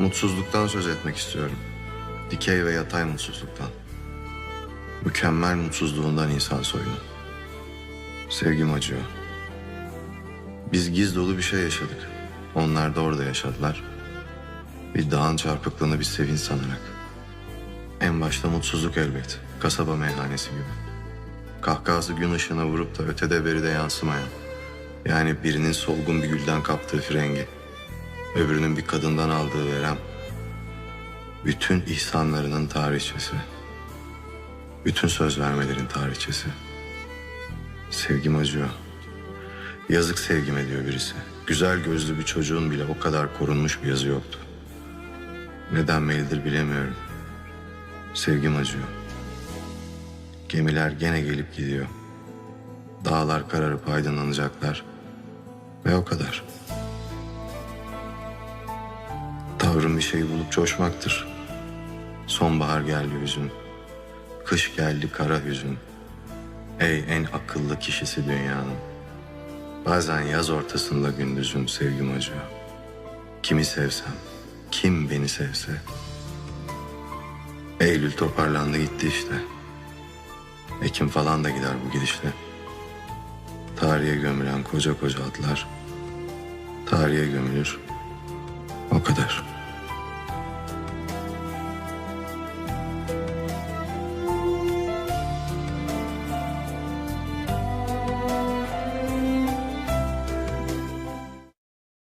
Mutsuzluktan söz etmek istiyorum. Dikey ve yatay mutsuzluktan. Mükemmel mutsuzluğundan insan soyunun. Sevgim acıyor. Biz giz dolu bir şey yaşadık. Onlar da orada yaşadılar. Bir dağın çarpıklığını bir sevinç sanarak. En başta mutsuzluk elbet. Kasaba meyhanesi gibi. Kahkahası gün ışığına vurup da ötede beride yansımayan. Yani birinin solgun bir gülden kaptığı frengi. Öbürünün bir kadından aldığı verem. Bütün ihsanlarının tarihçesi. Bütün söz vermelerin tarihçesi. Sevgim acıyor. Yazık sevgime diyor birisi. Güzel gözlü bir çocuğun bile o kadar korunmuş bir yazı yoktu. Ne denmelidir bilemiyorum. Sevgim acıyor. Gemiler gene gelip gidiyor. Dağlar kararıp aydınlanacaklar. Ve o kadar. Tavrım bir şey bulup coşmaktır. Sonbahar geldi hüzün. Kış geldi kara hüzün. Ey en akıllı kişisi dünyanın. Bazen yaz ortasında gündüzün sevgim acıyor. Kimi sevsem, kim beni sevse. Eylül toparlandı gitti işte. Ekim falan da gider bu gidişle. Tarihe gömülen koca koca atlar tarihe gömülür. O kadar.